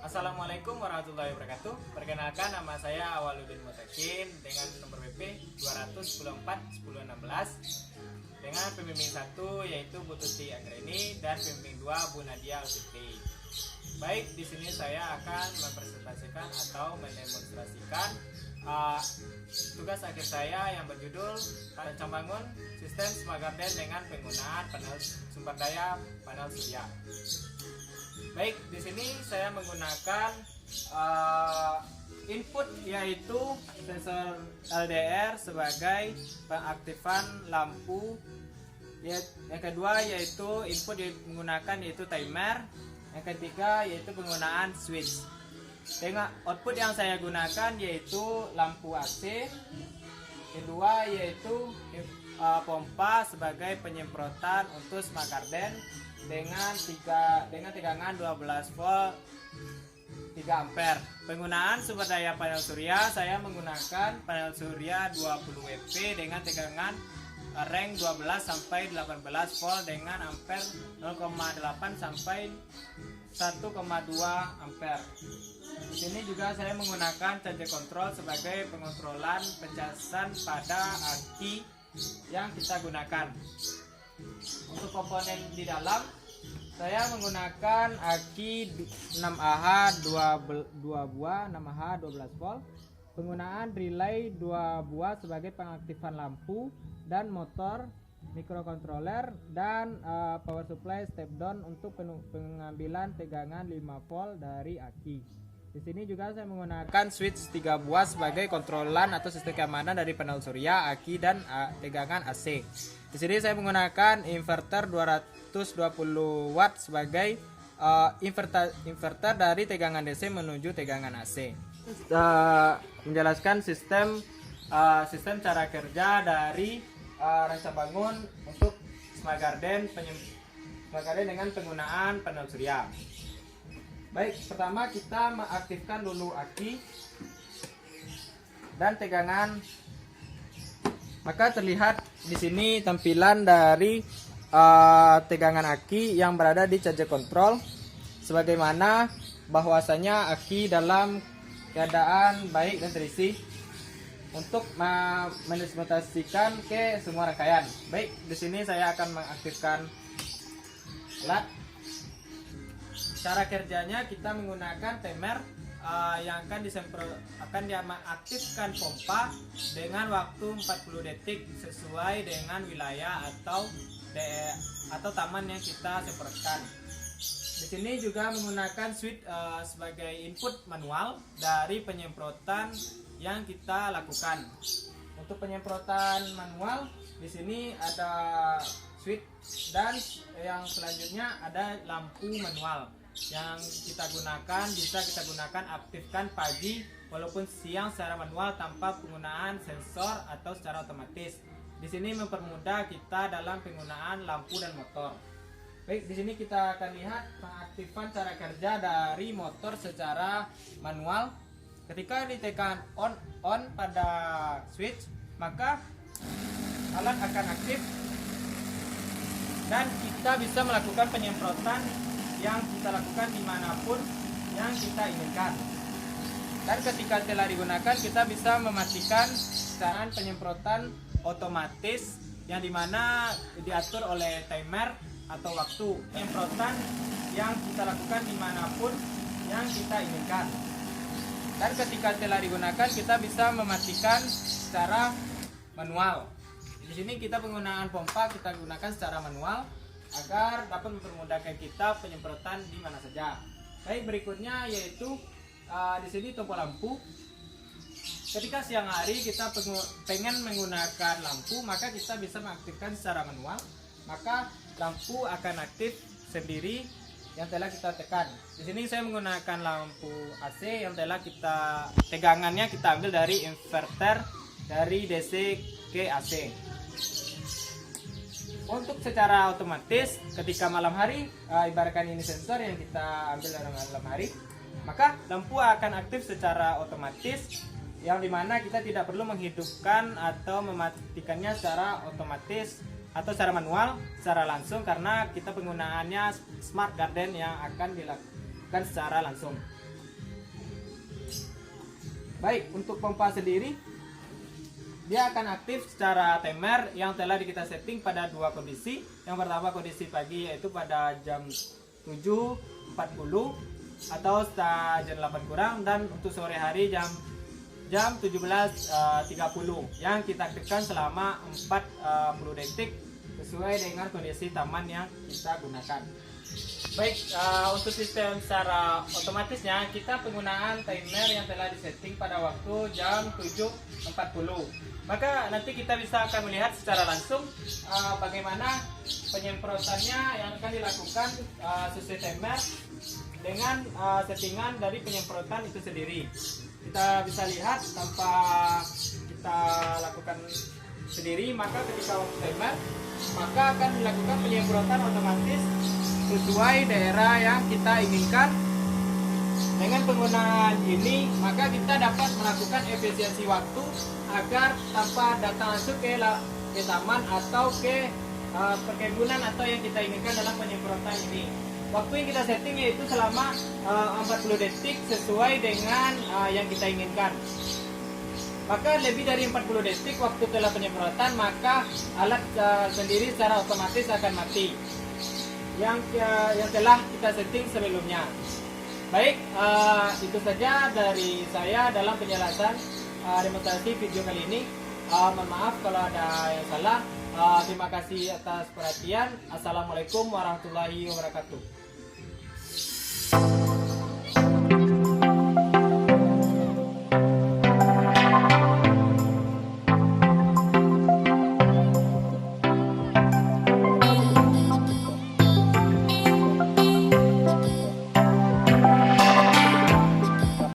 Assalamualaikum warahmatullahi wabarakatuh. Perkenalkan, nama saya Awaludin Mutakin dengan nomor PP 224 1016 dengan pembimbing 1 yaitu Bu Tuti Anggreni dan pembimbing 2 Bu Nadia Alfitri. Baik, di sini saya akan mempresentasikan atau mendemonstrasikan tugas akhir saya yang berjudul Rancang Bangun Sistem Smart Garden dengan penggunaan panel sumber daya panel surya. Baik, di sini saya menggunakan input yaitu sensor LDR sebagai pengaktifan lampu. Yang kedua yaitu input yang menggunakan yaitu timer. Yang ketiga yaitu penggunaan switch. Dengan output yang saya gunakan yaitu lampu AC. Kedua yaitu pompa sebagai penyemprotan untuk smart garden dengan tegangan 12 volt 3 ampere. Penggunaan sumber daya panel surya, saya menggunakan panel surya 20 WP dengan tegangan range 12 sampai 18 volt dengan ampere 0,8 sampai 1,2 ampere. Di sini juga saya menggunakan charger control sebagai pengontrolan pencasan pada aki yang kita gunakan. Untuk komponen di dalam, saya menggunakan aki 6Ah 2 buah, 6Ah 12 volt. Penggunaan relay 2 buah sebagai pengaktifan lampu dan motor microcontroller dan power supply step down untuk pengambilan tegangan 5 volt dari aki. Di sini juga saya menggunakan switch 3 buah sebagai kontrolan atau sistem keamanan dari panel surya, aki dan tegangan AC. Di sini saya menggunakan inverter 220 watt sebagai inverter dari tegangan DC menuju tegangan AC. Menjelaskan sistem cara kerja dari rancang bangun untuk smart garden dengan penggunaan panel surya. Baik, pertama kita mengaktifkan dulu aki dan tegangan. Maka terlihat di sini tampilan dari tegangan aki yang berada di charger control, sebagaimana bahwasanya aki dalam keadaan baik dan terisi untuk mendistributikan ke semua rangkaian. Baik, di sini saya akan mengaktifkan alat. Cara kerjanya kita menggunakan timer yang akan mengaktifkan pompa dengan waktu 40 detik sesuai dengan wilayah atau taman yang kita semprotkan. Di sini juga menggunakan switch sebagai input manual dari penyemprotan yang kita lakukan. Untuk penyemprotan manual di sini ada switch dan yang selanjutnya ada lampu manual yang kita gunakan, bisa kita gunakan aktifkan pagi walaupun siang secara manual tanpa penggunaan sensor atau secara otomatis. Di sini mempermudah kita dalam penggunaan lampu dan motor. Baik, di sini kita akan lihat pengaktifan cara kerja dari motor secara manual. Ketika ditekan on pada switch, maka alat akan aktif dan kita bisa melakukan penyemprotan yang kita lakukan dimanapun yang kita inginkan. Dan ketika telah digunakan, kita bisa mematikan cara penyemprotan otomatis yang dimana diatur oleh timer atau waktu. Penyemprotan yang kita lakukan dimanapun yang kita inginkan. Dan ketika telah digunakan, kita bisa mematikan secara manual. Di sini kita penggunaan pompa kita gunakan secara manual agar dapat mempermudahkan kita penyemprotan di mana saja. Baik, berikutnya yaitu di sini tombol lampu. Ketika siang hari kita pengen menggunakan lampu, maka kita bisa mengaktifkan secara manual. Maka lampu akan aktif sendiri yang telah kita tekan. Di sini saya menggunakan lampu AC yang telah tegangannya kita ambil dari inverter dari DC ke AC. Untuk secara otomatis ketika malam hari, ibaratkan ini sensor yang kita ambil dari malam hari, maka lampu akan aktif secara otomatis yang dimana kita tidak perlu menghidupkan atau mematikannya secara otomatis atau secara manual, secara langsung, karena kita penggunaannya smart garden yang akan dilakukan secara langsung. Baik, untuk pompa sendiri dia akan aktif secara timer yang telah kita setting pada dua kondisi. Yang pertama kondisi pagi yaitu pada jam 7.40 atau setelah jam 8 kurang, dan untuk sore hari jam 17.30 yang kita aktifkan selama 40 detik sesuai dengan kondisi taman yang kita gunakan. Baik, untuk sistem secara otomatisnya kita penggunaan timer yang telah disetting pada waktu jam 7.40. Maka nanti kita bisa akan melihat secara langsung bagaimana penyemprotannya yang akan dilakukan sesuai timer dengan settingan dari penyemprotan itu sendiri. Kita bisa lihat tanpa kita lakukan sendiri, maka ketika waktu timer maka akan dilakukan penyemprotan otomatis sesuai daerah yang kita inginkan. Dengan penggunaan ini maka kita dapat melakukan efisiensi waktu agar tanpa datang langsung ke taman atau ke perkebunan atau yang kita inginkan dalam penyemprotan ini. Waktu yang kita setting yaitu selama 40 detik sesuai dengan yang kita inginkan. Maka lebih dari 40 detik waktu telah penyemprotan, maka alat sendiri secara otomatis akan mati yang telah kita setting sebelumnya. Baik, itu saja dari saya dalam penjelasan demonstrasi video kali ini. Mohon maaf kalau ada yang salah. Terima kasih atas perhatian. Assalamualaikum warahmatullahi wabarakatuh.